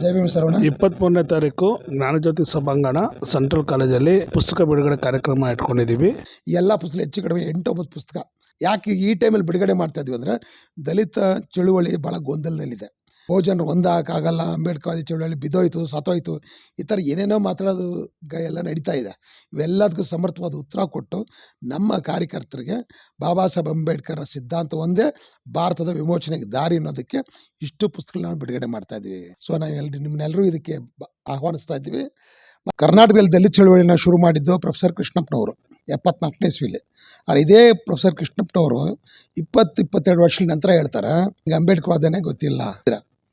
ಜೈ ಭೀಮ್ ಸರವಣ 23ನೇ ತಾರೀಕು ಜ್ಞಾನಜ್ಯೋತಿ ಸಭಾಂಗಣ ಸೆಂಟ್ರಲ್ ಕಾಲೇಜಲ್ಲಿ ಪುಸ್ತಕ ಬಿಡುಗಡೆ ಕಾರ್ಯಕ್ರಮ ಇಟ್ಕೊಂಡಿದ್ದೀವಿ. ಎಲ್ಲ ಪುಸ್ತಕ ಹೆಚ್ಚು ಕಡಿಮೆ 8-9 ಪುಸ್ತಕ. ಯಾಕೆ ಈ ಟೈಮಲ್ಲಿ ಬಿಡುಗಡೆ ಮಾಡ್ತಾ ಇದ್ವಿ ಅಂದರೆ, ದಲಿತ ಚಳುವಳಿ ಭಾಳ ಗೊಂದಲದಲ್ಲಿದೆ. ಬಹುಜನರು ಒಂದಾಗಕ್ಕಾಗಲ್ಲ, ಅಂಬೇಡ್ಕರ್ ಚಳುವಳಿ ಬಿದ್ದೋಯ್ತು, ಸತ್ತೋಯ್ತು, ಈ ಥರ ಏನೇನೋ ಮಾತಾಡೋದು ಎಲ್ಲ ನಡೀತಾ ಇದೆ. ಇವೆಲ್ಲದಕ್ಕೂ ಸಮರ್ಥವಾದ ಉತ್ತರ ಕೊಟ್ಟು ನಮ್ಮ ಕಾರ್ಯಕರ್ತರಿಗೆ ಬಾಬಾ ಸಾಹೇಬ್ ಅಂಬೇಡ್ಕರ್ ಸಿದ್ಧಾಂತ ಒಂದೇ ಭಾರತದ ವಿಮೋಚನೆಗೆ ದಾರಿ ಅನ್ನೋದಕ್ಕೆ ಇಷ್ಟು ಪುಸ್ತಕಗಳನ್ನ ನಾವು ಬಿಡುಗಡೆ ಮಾಡ್ತಾ ಇದ್ದೀವಿ. ಸೊ ನಾವು ನಿಮ್ಮನ್ನೆಲ್ಲರೂ ಇದಕ್ಕೆ ಆಹ್ವಾನಿಸ್ತಾ ಇದ್ದೀವಿ. ಕರ್ನಾಟಕದಲ್ಲಿ ದಲಿತ ಚಳುವಳಿನ ಶುರು ಮಾಡಿದ್ದು ಪ್ರೊಫೆಸರ್ ಕೃಷ್ಣಪ್ಪನವರು 74ನೇ ಇಸ್ವಿಲಿ. ಆದರೆ ಇದೇ ಪ್ರೊಫೆಸರ್ ಕೃಷ್ಣಪ್ಪನವರು 22 ವರ್ಷದ ನಂತರ ಹೇಳ್ತಾರೆ, ಈಗ ಅಂಬೇಡ್ಕರ್ ವಾದನೆ ಗೊತ್ತಿಲ್ಲ.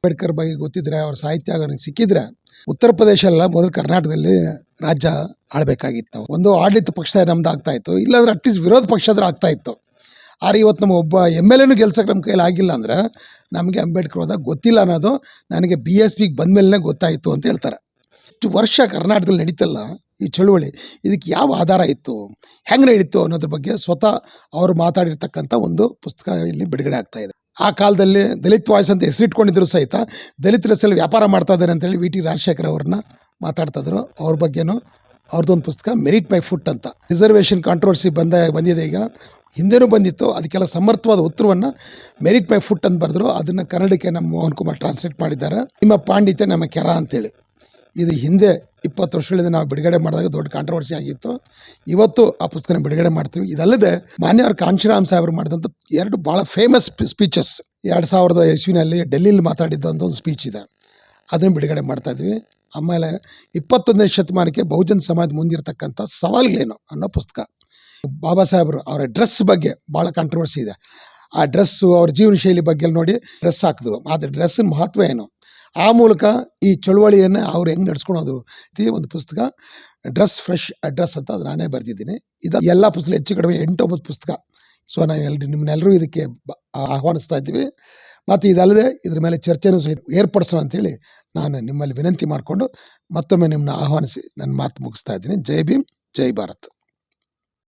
ಅಂಬೇಡ್ಕರ್ ಬಗ್ಗೆ ಗೊತ್ತಿದ್ರೆ, ಅವ್ರ ಸಾಹಿತ್ಯ ನನಗೆ ಸಿಕ್ಕಿದ್ರೆ ಉತ್ತರ ಪ್ರದೇಶ ಎಲ್ಲ ಮೊದಲು ಕರ್ನಾಟಕದಲ್ಲಿ ರಾಜ್ಯ ಆಳ್ಬೇಕಾಗಿತ್ತು. ಒಂದು ಆಡಳಿತ ಪಕ್ಷ ನಮ್ದು ಆಗ್ತಾ ಇತ್ತು, ಇಲ್ಲಾಂದ್ರೆ ಅಟ್ಲೀಸ್ಟ್ ವಿರೋಧ ಪಕ್ಷ ಆದ್ರೆ ಆಗ್ತಾ ಇತ್ತು. ಆದರೆ ಇವತ್ತು ನಮ್ಮ ಒಬ್ಬ MLAನೂ ಗೆಲ್ಸಕ್ಕೆ ನಮ್ಮ ಕೈಯಲ್ಲಿ ಆಗಿಲ್ಲ ಅಂದರೆ ನಮಗೆ ಅಂಬೇಡ್ಕರ್ ವಾದ ಗೊತ್ತಿಲ್ಲ ಅನ್ನೋದು ನನಗೆ BSPಗೆ ಬಂದಮೇಲೆ ಗೊತ್ತಾಯಿತು ಅಂತ ಹೇಳ್ತಾರೆ. ಇಷ್ಟು ವರ್ಷ ಕರ್ನಾಟಕದಲ್ಲಿ ನಡೀತಲ್ಲ ಈ ಚಳುವಳಿ, ಇದಕ್ಕೆ ಯಾವ ಆಧಾರ ಇತ್ತು, ಹೆಂಗೆ ನಡೀತು ಅನ್ನೋದ್ರ ಬಗ್ಗೆ ಸ್ವತಃ ಅವರು ಮಾತಾಡಿರ್ತಕ್ಕಂಥ ಒಂದು ಪುಸ್ತಕ ಇಲ್ಲಿ ಬಿಡುಗಡೆ ಆಗ್ತಾ ಇದೆ. ಆ ಕಾಲದಲ್ಲಿ ದಲಿತ್ ವಾಯ್ಸ್ ಅಂತ ಹೆಸರಿಟ್ಕೊಂಡಿದ್ರು ಸಹಿತ ದಲಿತರ ಹೆಸರಲ್ಲಿ ವ್ಯಾಪಾರ ಮಾಡ್ತಾ ಇದ್ದಾರೆ ಅಂತೇಳಿ VT ರಾಜಶೇಖರ್ ಅವ್ರನ್ನ ಮಾತಾಡ್ತಾಯಿದ್ರು. ಅವ್ರ ಬಗ್ಗೆನೂ ಅವ್ರದ್ದೊಂದು ಪುಸ್ತಕ ಮೆರಿಟ್ ಬೈ ಫುಟ್ ಅಂತ. ರಿಸರ್ವೇಷನ್ ಕಾಂಟ್ರವರ್ಸಿ ಬಂದಿದೆ, ಈಗ ಹಿಂದೆನೂ ಬಂದಿತ್ತು. ಅದಕ್ಕೆಲ್ಲ ಸಮರ್ಥವಾದ ಉತ್ತರವನ್ನು ಮೆರಿಟ್ ಬೈ ಫುಟ್ ಅಂತ ಬರೆದ್ರು. ಅದನ್ನು ಕನ್ನಡಕ್ಕೆ ನಮ್ಮ ಮೋಹನ್ ಕುಮಾರ್ ಟ್ರಾನ್ಸ್ಲೇಟ್ ಮಾಡಿದ್ದಾರೆ. ನಿಮ್ಮ ಪಾಂಡಿತ್ಯ ನಮ್ಮ ಕೆರ ಅಂತೇಳಿ. ಇದು ಹಿಂದೆ 20 ವರ್ಷಗಳಿಂದ ನಾವು ಬಿಡುಗಡೆ ಮಾಡಿದಾಗ ದೊಡ್ಡ ಕಾಂಟ್ರವರ್ಸಿ ಆಗಿತ್ತು. ಇವತ್ತು ಆ ಪುಸ್ತಕನ ಬಿಡುಗಡೆ ಮಾಡ್ತೀವಿ. ಇದಲ್ಲದೆ ಮಾನ್ಯವ್ರ ಕಾಂಶಿರಾಮ್ ಸಾಹೇಬರು ಮಾಡಿದಂಥ 2 ಭಾಳ ಫೇಮಸ್ ಸ್ಪೀಚಸ್ 2000 ಇಸ್ವಿನಲ್ಲಿ ಡೆಲ್ಲಿಲಿ ಮಾತಾಡಿದ್ದು ಅಂತ ಒಂದು ಸ್ಪೀಚ್ ಇದೆ, ಅದನ್ನು ಬಿಡುಗಡೆ ಮಾಡ್ತಾಯಿದ್ವಿ. ಆಮೇಲೆ 21ನೇ ಶತಮಾನಕ್ಕೆ ಬಹುಜನ ಸಮಾಜ ಮುಂದಿರತಕ್ಕಂಥ ಸವಾಲುಗಳೇನು ಅನ್ನೋ ಪುಸ್ತಕ. ಬಾಬಾ ಸಾಹೇಬರು ಅವರ ಡ್ರೆಸ್ ಬಗ್ಗೆ ಭಾಳ ಕಾಂಟ್ರವರ್ಸಿ ಇದೆ. ಆ ಡ್ರೆಸ್ಸು ಅವ್ರ ಜೀವನ ಶೈಲಿ ಬಗ್ಗೆ ನೋಡಿ ಡ್ರೆಸ್ ಹಾಕಿದ್ರು, ಆದರೆ ಡ್ರೆಸ್ಸಿನ ಮಹತ್ವ ಏನು, ಆ ಮೂಲಕ ಈ ಚಳುವಳಿಯನ್ನು ಅವ್ರು ಹೆಂಗೆ ನಡ್ಸ್ಕೊಳೋದು ಈ ಒಂದು ಪುಸ್ತಕ ಡ್ರೆಸ್ ಫ್ರೆಶ್ ಅಡ್ರೆಸ್ ಅಂತ ಅದು ನಾನೇ ಬರೆದಿದ್ದೀನಿ. ಇದು ಎಲ್ಲ ಪುಸ್ತಕ ಹೆಚ್ಚು ಕಡಿಮೆ 8-9 ಪುಸ್ತಕ. ಸೊ ನಾವು ನಿಮ್ಮನ್ನೆಲ್ಲರೂ ಇದಕ್ಕೆ ಆಹ್ವಾನಿಸ್ತಾ ಇದ್ದೀವಿ. ಮತ್ತು ಇದಲ್ಲದೆ ಇದ್ರ ಮೇಲೆ ಚರ್ಚೆನೂ ಸಹಿತ ಏರ್ಪಡಿಸೋಣ ಅಂಥೇಳಿ ನಾನು ನಿಮ್ಮಲ್ಲಿ ವಿನಂತಿ ಮಾಡಿಕೊಂಡು ಮತ್ತೊಮ್ಮೆ ನಿಮ್ಮನ್ನ ಆಹ್ವಾನಿಸಿ ನನ್ನ ಮಾತು ಮುಗಿಸ್ತಾ ಇದ್ದೀನಿ. ಜೈ ಭೀಮ್, ಜೈ ಭಾರತ್.